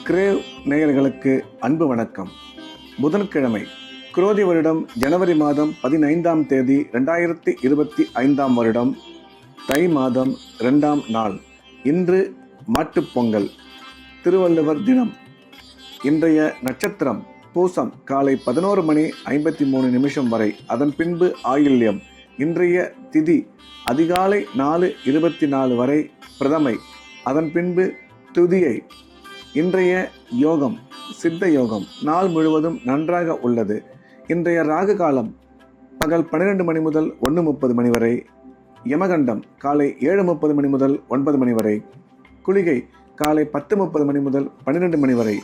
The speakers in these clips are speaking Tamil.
கிரேவ் நேயர்களுக்கு அன்பு வணக்கம். புதன்கிழமை, குரோதி வருடம் ஜனவரி மாதம் 15ஆம் தேதி 2025ஆம் வருடம், தை மாதம் 2ஆம் நாள். இன்று மாட்டுப்பொங்கல், திருவள்ளுவர் தினம். இன்றைய நட்சத்திரம் பூசம் காலை 11:53 வரை, அதன் பின்பு ஆயில்யம். இன்றைய திதி அதிகாலை 4:24 வரை பிரதமை, அதன் பின்பு துதியை. இன்றைய யோகம் சித்த யோகம், நாள் முழுவதும் நன்றாக உள்ளது. இன்றைய ராகு காலம் பகல் 12 மணி முதல் 1:30 மணி வரை, யமகண்டம் காலை 7:30 மணி முதல் 9 மணி வரை, குளிகை காலை 10:30 மணி முதல் 12 மணி வரை.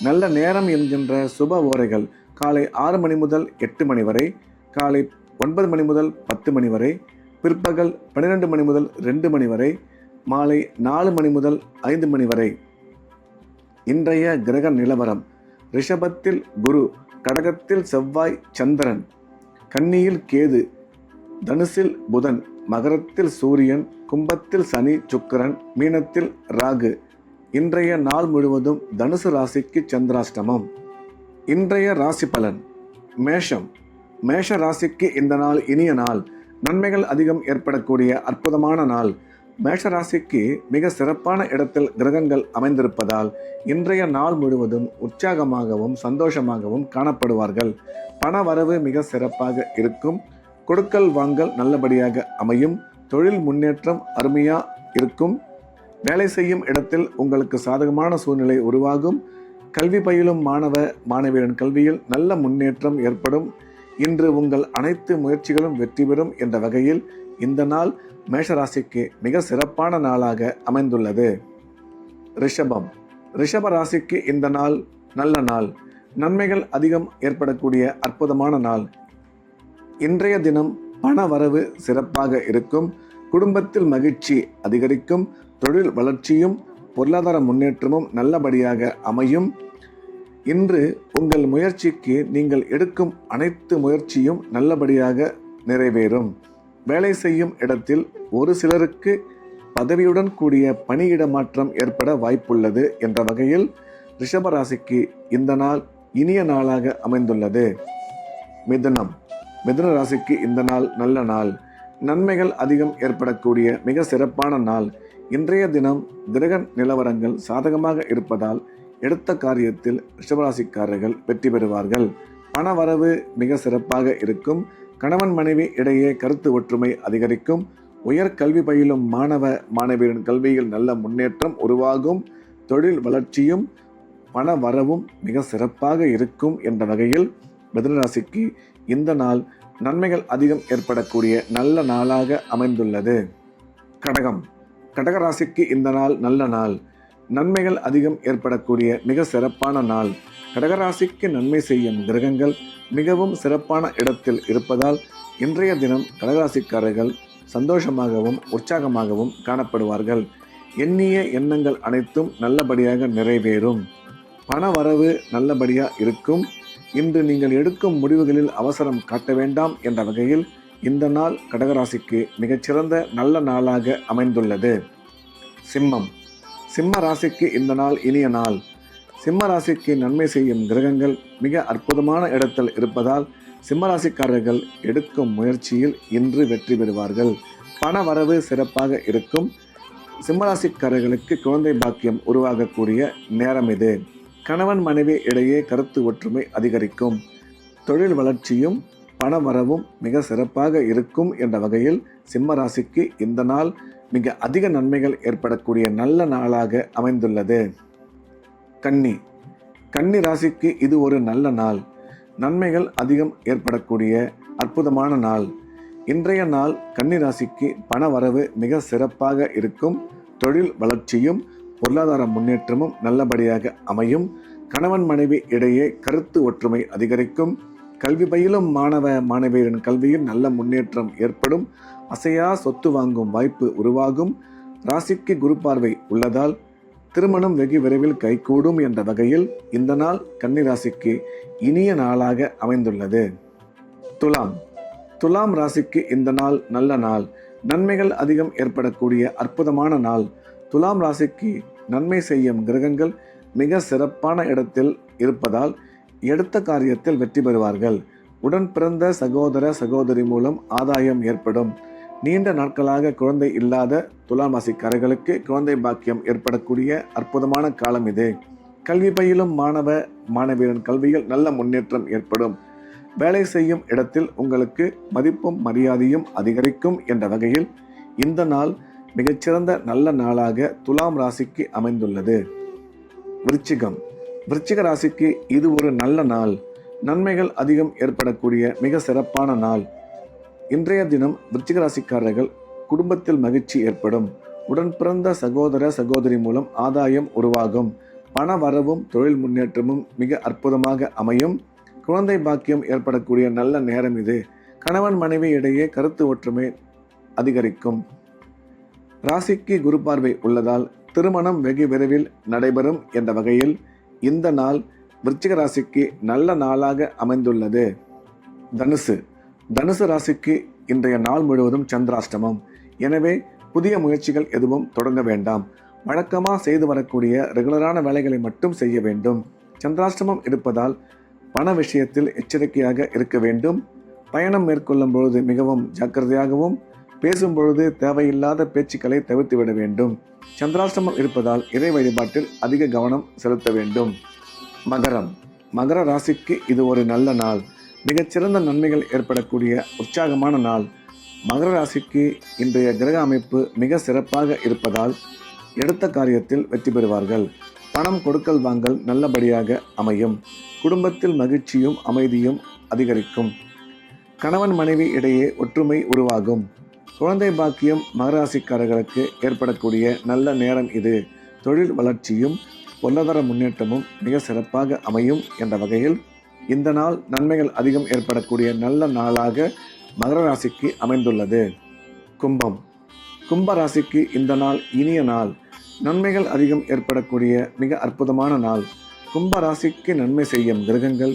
நல்ல நேரம் என்கின்ற சுப ஓரைகள் காலை 6 மணி முதல் 8 மணி வரை, காலை 9 மணி முதல் 10 மணி வரை, பிற்பகல் 12 மணி முதல் 2 மணி வரை, மாலை 4 மணி முதல் 5 மணி வரை. இன்றைய கிரக நிலவரம்: ரிஷபத்தில் குரு, கடகத்தில் செவ்வாய் சந்திரன், கன்னியில் கேது, தனுசில் புதன், மகரத்தில் சூரியன், கும்பத்தில் சனி சுக்கிரன், மீனத்தில் ராகு. இன்றைய நாள் முழுவதும் தனுசு ராசிக்கு சந்திராஷ்டமம். இன்றைய ராசி பலன்: மேஷம். மேஷ ராசிக்கு இந்த நாள் இனிய நாள், நன்மைகள் அதிகம் ஏற்படக்கூடிய அற்புதமான நாள். மேஷ ராசிக்கு மிக சிறப்பான இடத்தில் கிரகங்கள் அமைந்திருப்பதால் இன்றைய நாள் முழுவதும் உற்சாகமாகவும் சந்தோஷமாகவும் காணப்படுவார்கள். பண வரவு மிக சிறப்பாக இருக்கும். கொடுக்கல் வாங்கல் நல்லபடியாக அமையும். தொழில் முன்னேற்றம் அருமையா இருக்கும். வேலை செய்யும் இடத்தில் உங்களுக்கு சாதகமான சூழ்நிலை உருவாகும். கல்வி பயிலும் மாணவ மாணவியரின் கல்வியில் நல்ல முன்னேற்றம் ஏற்படும். இன்று உங்கள் அனைத்து முயற்சிகளும் வெற்றி பெறும் என்ற வகையில் இந்த நாள் மேஷராசிக்கு மிக சிறப்பான நாளாக அமைந்துள்ளது. ரிஷபம். ரிஷப ராசிக்கு இந்த நாள் நல்ல நாள், நன்மைகள் அதிகம் ஏற்படக்கூடிய அற்புதமான நாள். இன்றைய தினம் பண வரவு சிறப்பாக இருக்கும். குடும்பத்தில் மகிழ்ச்சி அதிகரிக்கும். தொழில் வளர்ச்சியும் பொருளாதார முன்னேற்றமும் நல்லபடியாக அமையும். இன்று உங்கள் முயற்சிக்கு நீங்கள் எடுக்கும் அனைத்து முயற்சியும் நல்லபடியாக நிறைவேறும். வேலை செய்யும் இடத்தில் ஒரு சிலருக்கு பதவியுடன் கூடிய பணியிட மாற்றம் ஏற்பட வாய்ப்புள்ளது என்ற வகையில் ரிஷபராசிக்கு இந்த நாள் இனிய நாளாக அமைந்துள்ளது. மிதுனம். மிதுன ராசிக்கு இந்த நாள் நல்ல நாள், நன்மைகள் அதிகம் ஏற்படக்கூடிய மிக சிறப்பான நாள். இன்றைய தினம் கிரக நிலவரங்கள் சாதகமாக இருப்பதால் எடுத்த காரியத்தில் ரிஷபராசிக்காரர்கள் வெற்றி பெறுவார்கள். பண வரவு மிக சிறப்பாக இருக்கும். கணவன் மனைவி இடையே கருத்து ஒற்றுமை அதிகரிக்கும். உயர் கல்வி பயிலும் மாணவ மாணவியரின் கல்வியில் நல்ல முன்னேற்றம் உருவாகும். தொழில் வளர்ச்சியும் பண வரவும் மிக சிறப்பாக இருக்கும் என்ற வகையில் மிதுனராசிக்கு இந்த நாள் நன்மைகள் அதிகம் ஏற்படக்கூடிய நல்ல நாளாக அமைந்துள்ளது. கடகம். கடகராசிக்கு இந்த நாள் நல்ல நாள், நன்மைகள் அதிகம் ஏற்படக்கூடிய மிக சிறப்பான நாள். கடகராசிக்கு நன்மை செய்யும் கிரகங்கள் மிகவும் சிறப்பான இடத்தில் இருப்பதால் இன்றைய தினம் கடகராசிக்காரர்கள் சந்தோஷமாகவும் உற்சாகமாகவும் காணப்படுவார்கள். எண்ணிய எண்ணங்கள் அனைத்தும் நல்லபடியாக நிறைவேறும். பண வரவு நல்லபடியாக இருக்கும். இன்று நீங்கள் எடுக்கும் முடிவுகளில் அவசரம் காட்ட வேண்டாம் என்ற வகையில் இந்த நாள் கடகராசிக்கு மிகச்சிறந்த நல்ல நாளாக அமைந்துள்ளது. சிம்மம். சிம்ம ராசிக்கு இந்த நாள் இனிய நாள். சிம்ம ராசிக்கு நன்மை செய்யும் கிரகங்கள் மிக அற்புதமான இடத்தில் இருப்பதால் சிம்மராசிக்காரர்கள் எடுக்கும் முயற்சியில் இன்று வெற்றி பெறுவார்கள். பண வரவு சிறப்பாக இருக்கும். சிம்மராசிக்காரர்களுக்கு குழந்தை பாக்கியம் உருவாகக்கூடிய நேரம் இது. கணவன் மனைவி இடையே கருத்து ஒற்றுமை அதிகரிக்கும். தொழில் வளர்ச்சியும் பண வரவும் மிக சிறப்பாக இருக்கும் என்ற வகையில் சிம்மராசிக்கு இந்த நாள் மிக அதிக நன்மைகள் ஏற்படக்கூடிய நல்ல நாளாக அமைந்துள்ளது. கன்னி. கன்னி ராசிக்கு இது ஒரு நல்ல நாள், நன்மைகள் அதிகம் ஏற்படக்கூடிய அற்புதமான நாள். இன்றைய நாள் கன்னி ராசிக்கு பண வரவு மிக சிறப்பாக இருக்கும். தொழில் வளர்ச்சியும் பொருளாதார முன்னேற்றமும் நல்லபடியாக அமையும். கணவன் மனைவி இடையே கருத்து ஒற்றுமை அதிகரிக்கும். கல்வி பயிலும் மாணவ மாணவியரின் கல்வியில் நல்ல முன்னேற்றம் ஏற்படும். அசையா சொத்து வாங்கும் வாய்ப்பு உருவாகும். ராசிக்கு குரு பார்வை உள்ளதால் திருமணம் வெகு விரைவில் கைகூடும் என்ற வகையில் இந்த நாள் கன்னிராசிக்கு இனிய நாளாக அமைந்துள்ளது. துலாம். துலாம் ராசிக்கு இந்த நாள் நல்ல நாள், நன்மைகள் அதிகம் ஏற்படக்கூடிய அற்புதமான நாள். துலாம் ராசிக்கு நன்மை செய்யும் கிரகங்கள் மிக சிறப்பான இடத்தில் இருப்பதால் எடுத்த காரியத்தில் வெற்றி பெறுவார்கள். உடன் பிறந்த சகோதர சகோதரி மூலம் ஆதாயம் ஏற்படும். நீண்ட நாட்களாக குழந்தை இல்லாத துலாம் ராசிக்காரர்களுக்கு குழந்தை பாக்கியம் ஏற்படக்கூடிய அற்புதமான காலம் இது. கல்வி பயிலும் மாணவ மாணவியரின் கல்வியில் நல்ல முன்னேற்றம் ஏற்படும். வேலை செய்யும் இடத்தில் உங்களுக்கு மதிப்பும் மரியாதையும் அதிகரிக்கும் என்ற வகையில் இந்த நாள் மிகச்சிறந்த நல்ல நாளாக துலாம் ராசிக்கு அமைந்துள்ளது. விருச்சிகம். விருச்சிக ராசிக்கு இது ஒரு நல்ல நாள். நன்மைகள் அதிகம் ஏற்படக்கூடிய மிக சிறப்பான நாள். இன்றைய தினம் விருச்சிக ராசிக்காரர்கள் குடும்பத்தில் மகிழ்ச்சி ஏற்படும். உடன் பிறந்த சகோதர சகோதரி மூலம் ஆதாயம் உருவாகும். பண வரவும் தொழில் முன்னேற்றமும் மிக அற்புதமாக அமையும். குழந்தை பாக்கியம் ஏற்படக்கூடிய நல்ல நேரம் இது. கணவன் மனைவி இடையே கருத்து ஒற்றுமை அதிகரிக்கும். ராசிக்கு குரு பார்வை உள்ளதால் திருமணம் வெகு விரைவில் நடைபெறும் என்ற வகையில் இந்த நாள் விருச்சிக ராசிக்கு நல்ல நாளாக அமைந்துள்ளது. தனுசு. தனுசு ராசிக்கு இன்றைய நாள் முழுவதும் சந்திராஷ்டமம். எனவே புதிய முயற்சிகள் எதுவும் தொடங்க வேண்டாம். வழக்கமாக செய்து வரக்கூடிய ரெகுலரான வேலைகளை மட்டும் செய்ய வேண்டும். சந்திராஷ்டமம் இருப்பதால் பண விஷயத்தில் எச்சரிக்கையாக இருக்க வேண்டும். பயணம் மேற்கொள்ளும் பொழுது மிகவும் ஜாக்கிரதையாகவும், பேசும் பொழுது தேவையில்லாத பேச்சுக்களை தவிர்த்துவிட வேண்டும். சந்திராஷ்டமம் இருப்பதால் இறை வழிபாட்டில் அதிக கவனம் செலுத்த வேண்டும். மகரம். மகர ராசிக்கு இது ஒரு நல்ல நாள். மிகச்சிறந்த நன்மைகள் ஏற்படக்கூடிய உற்சாகமான நாள். மகர ராசிக்கு இன்றைய கிரக அமைப்பு மிக சிறப்பாக இருப்பதால் எடுத்த காரியத்தில் வெற்றி பெறுவார்கள். பணம் கொடுக்கல் வாங்கல் நல்லபடியாக அமையும். குடும்பத்தில் மகிழ்ச்சியும் அமைதியும் அதிகரிக்கும். கணவன் மனைவி இடையே ஒற்றுமை உருவாகும். குழந்தை பாக்கியம் மகராசிக்காரர்களுக்கு ஏற்படக்கூடிய நல்ல நேரம் இது. தொழில் வளர்ச்சியும் பொருளாதார முன்னேற்றமும் மிக சிறப்பாக அமையும் என்ற வகையில் இந்த நாள் நன்மைகள் அதிகம் ஏற்படக்கூடிய நல்ல நாளாக மகர ராசிக்கு அமைந்துள்ளது. கும்பம். கும்ப ராசிக்கு இந்த நாள் இனிய நாள். நன்மைகள் அதிகம் ஏற்படக்கூடிய மிக அற்புதமான நாள். கும்ப ராசிக்கு நன்மை செய்யும் கிரகங்கள்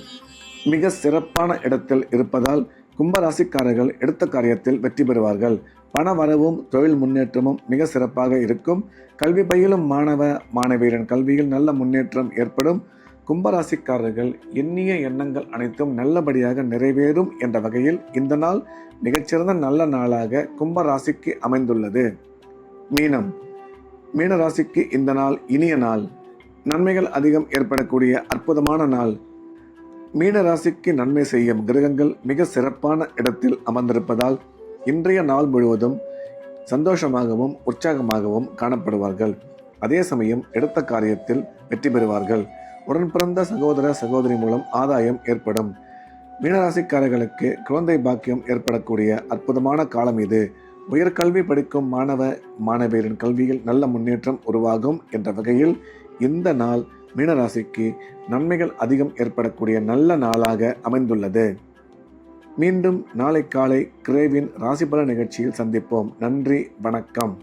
மிக சிறப்பான இடத்தில் இருப்பதால் கும்பராசிக்காரர்கள் எடுத்த காரியத்தில் வெற்றி பெறுவார்கள். பண வரவும் தொழில் முன்னேற்றமும் மிக சிறப்பாக இருக்கும். கல்வி பயிலும் மாணவ மாணவியரின் கல்வியில் நல்ல முன்னேற்றம் ஏற்படும். கும்பராசிக்காரர்கள் எண்ணிய எண்ணங்கள் அனைத்தும் நல்லபடியாக நிறைவேறும் என்ற வகையில் இந்த நாள் மிகச்சிறந்த நல்ல நாளாக கும்பராசிக்கு அமைந்துள்ளது. மீனம். மீன ராசிக்கு இந்த நாள் இனிய நாள். நன்மைகள் அதிகம் ஏற்படக்கூடிய அற்புதமான நாள். மீன ராசிக்கு நன்மை செய்யும் கிரகங்கள் மிக சிறப்பான இடத்தில் அமர்ந்திருப்பதால் இன்றைய நாள் முழுவதும் சந்தோஷமாகவும் உற்சாகமாகவும் காணப்படுவார்கள். அதே சமயம் எடுத்த காரியத்தில் வெற்றி பெறுவார்கள். உடன் பிறந்த சகோதர சகோதரி மூலம் ஆதாயம் ஏற்படும். மீனராசிக்காரர்களுக்கு குழந்தை பாக்கியம் ஏற்படக்கூடிய அற்புதமான காலம் இது. உயர்கல்வி படிக்கும் மாணவ மாணவியரின் கல்வியில் நல்ல முன்னேற்றம் உருவாகும் என்ற வகையில் இந்த நாள் மீனராசிக்கு நன்மைகள் அதிகம் ஏற்படக்கூடிய நல்ல நாளாக அமைந்துள்ளது. மீண்டும் நாளை காலை கிரேவின் ராசிபல நிகழ்ச்சியில் சந்திப்போம். நன்றி, வணக்கம்.